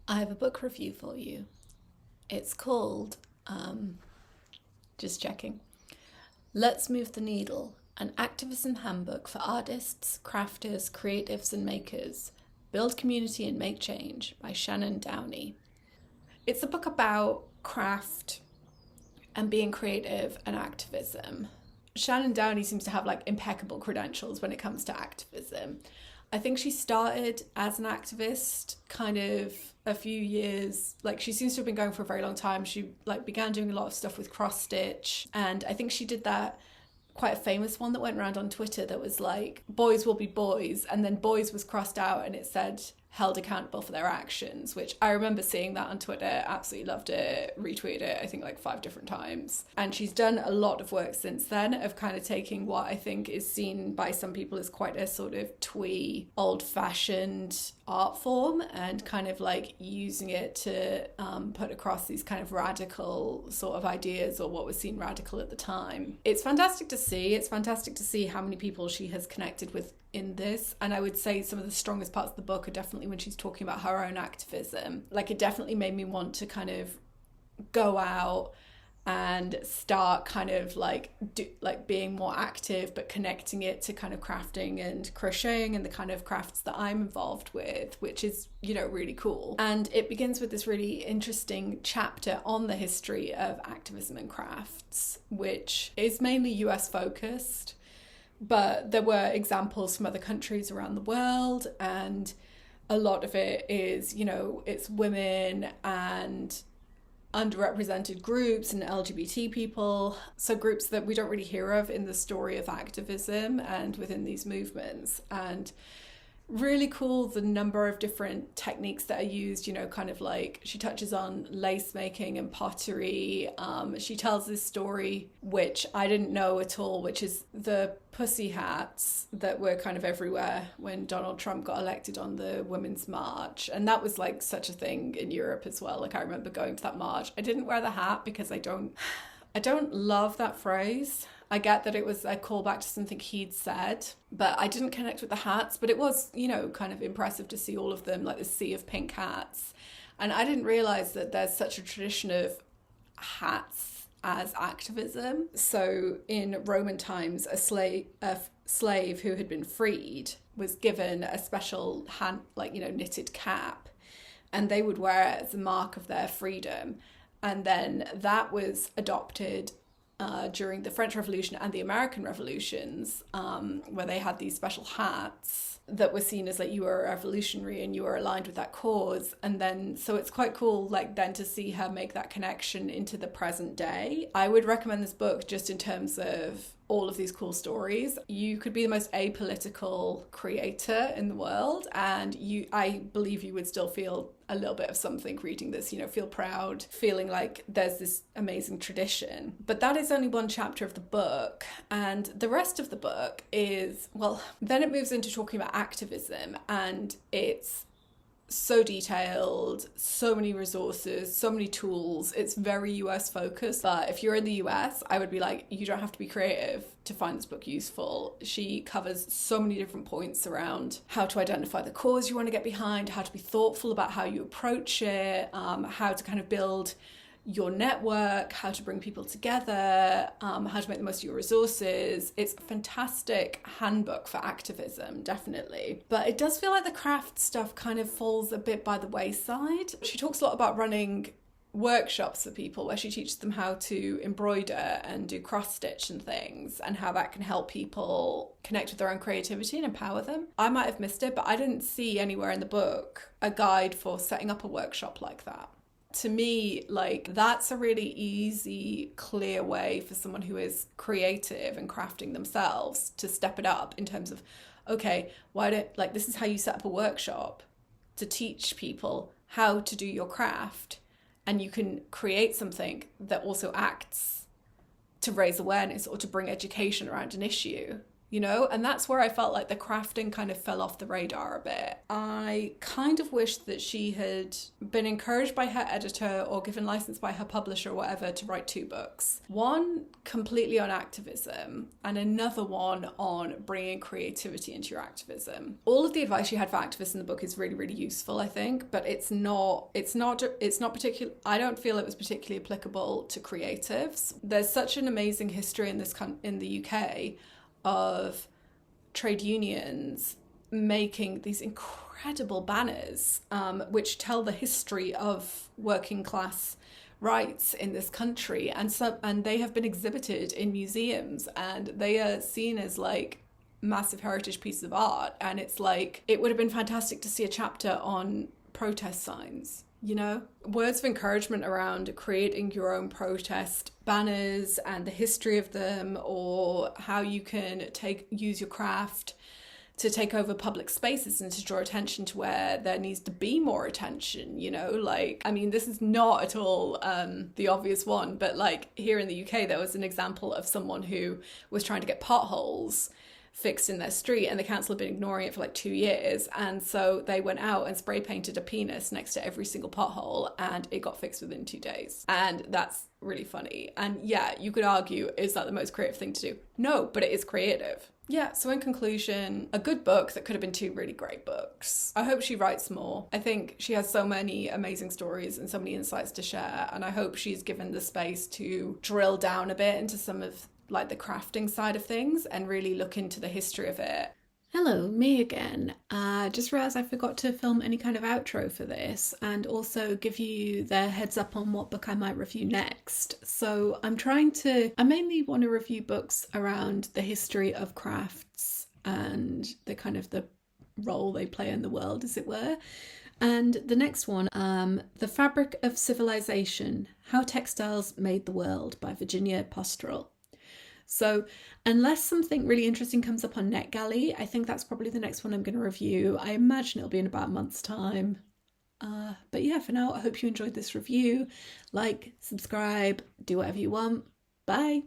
I have a book review for you. It's called, just checking, Let's Move the Needle, an activism handbook for artists, crafters, creatives and makers. Build community and make change by Shannon Downey. It's a book about craft and being creative and activism. Shannon Downey seems to have impeccable credentials when it comes to activism. I think she started as an activist kind of a few years, she seems to have been going for a very long time. She began doing a lot of stuff with cross stitch, and I think she did that quite a famous one that went around on Twitter that was boys will be boys, and then boys was crossed out and it said held accountable for their actions, which I remember seeing that on Twitter, absolutely loved it, retweeted it I think 5 different times. And she's done a lot of work since then of kind of taking what I think is seen by some people as quite a sort of twee, old-fashioned art form and kind of using it to put across these kind of radical sort of ideas, or what was seen radical at the time. It's fantastic to see. It's fantastic to see how many people she has connected with in this, and I would say some of the strongest parts of the book are definitely when she's talking about her own activism. It definitely made me want to kind of go out and start kind of being more active, but connecting it to kind of crafting and crocheting and the kind of crafts that I'm involved with, which is, really cool. And it begins with this really interesting chapter on the history of activism and crafts, which is mainly US focused, but there were examples from other countries around the world, and a lot of it is, it's women and underrepresented groups and LGBT people, so groups that we don't really hear of in the story of activism and within these movements. And really cool the number of different techniques that are used, she touches on lace making and pottery. She tells this story, which I didn't know at all, which is the pussy hats that were kind of everywhere when Donald Trump got elected on the Women's March. And that was such a thing in Europe as well. I remember going to that march. I didn't wear the hat because I don't love that phrase. I get that it was a callback to something he'd said, but I didn't connect with the hats. But it was, kind of impressive to see all of them, this sea of pink hats. And I didn't realise that there's such a tradition of hats as activism. So in Roman times, a slave who had been freed was given a special hand, knitted cap, and they would wear it as a mark of their freedom. And then that was adopted during the French Revolution and the American Revolutions, where they had these special hats that were seen as you were a revolutionary and you were aligned with that cause. And then so it's quite cool then to see her make that connection into the present day. I would recommend this book just in terms of all of these cool stories. You could be the most apolitical creator in the world, and I believe you would still feel a little bit of something reading this, feel proud, feeling like there's this amazing tradition. But that is only one chapter of the book, and the rest of the book is, then it moves into talking about activism, and it's so detailed, so many resources, so many tools. It's very US focused, but if you're in the US, I would be you don't have to be creative to find this book useful. She covers so many different points around how to identify the cause you want to get behind, how to be thoughtful about how you approach it, how to kind of build your network, how to bring people together, how to make the most of your resources. It's a fantastic handbook for activism, definitely. But it does feel like the craft stuff kind of falls a bit by the wayside. She talks a lot about running workshops for people where she teaches them how to embroider and do cross stitch and things, and how that can help people connect with their own creativity and empower them. I might have missed it, but I didn't see anywhere in the book a guide for setting up a workshop like that. To me, that's a really easy, clear way for someone who is creative and crafting themselves to step it up in terms of, okay, this is how you set up a workshop to teach people how to do your craft, and you can create something that also acts to raise awareness or to bring education around an issue. you know? And that's where I felt like the crafting kind of fell off the radar a bit. I kind of wish that she had been encouraged by her editor or given license by her publisher or whatever to write 2 books. One completely on activism and another one on bringing creativity into your activism. All of the advice she had for activists in the book is really, really useful, I think, but it's not particular. I don't feel it was particularly applicable to creatives. There's such an amazing history in the UK of trade unions making these incredible banners which tell the history of working class rights in this country, and they have been exhibited in museums, and they are seen as like massive heritage pieces of art. And it's like, it would have been fantastic to see a chapter on protest signs, you know, words of encouragement around creating your own protest banners and the history of them, or how you can use your craft to take over public spaces and to draw attention to where there needs to be more attention, you know? Like, I mean, this is not at all the obvious one, but like here in the UK, there was an example of someone who was trying to get potholes fixed in their street, and the council had been ignoring it for like 2 years, and so they went out and spray painted a penis next to every single pothole, and it got fixed within 2 days. And that's really funny. And yeah, you could argue, is that the most creative thing to do? No, but it is creative. Yeah, so in conclusion, a good book that could have been 2 really great books. I hope she writes more. I think she has so many amazing stories and so many insights to share, and I hope she's given the space to drill down a bit into some of like the crafting side of things and really look into the history of it. Hello, me again. Just realised I forgot to film any kind of outro for this, and also give you the heads up on what book I might review next. So I mainly want to review books around the history of crafts and the kind of the role they play in the world, as it were. And the next one, The Fabric of Civilization, How Textiles Made the World by Virginia Postrel. So unless something really interesting comes up on NetGalley, I think that's probably the next one I'm going to review. I imagine it'll be in about a month's time. But yeah, for now, I hope you enjoyed this review. Like, subscribe, do whatever you want. Bye.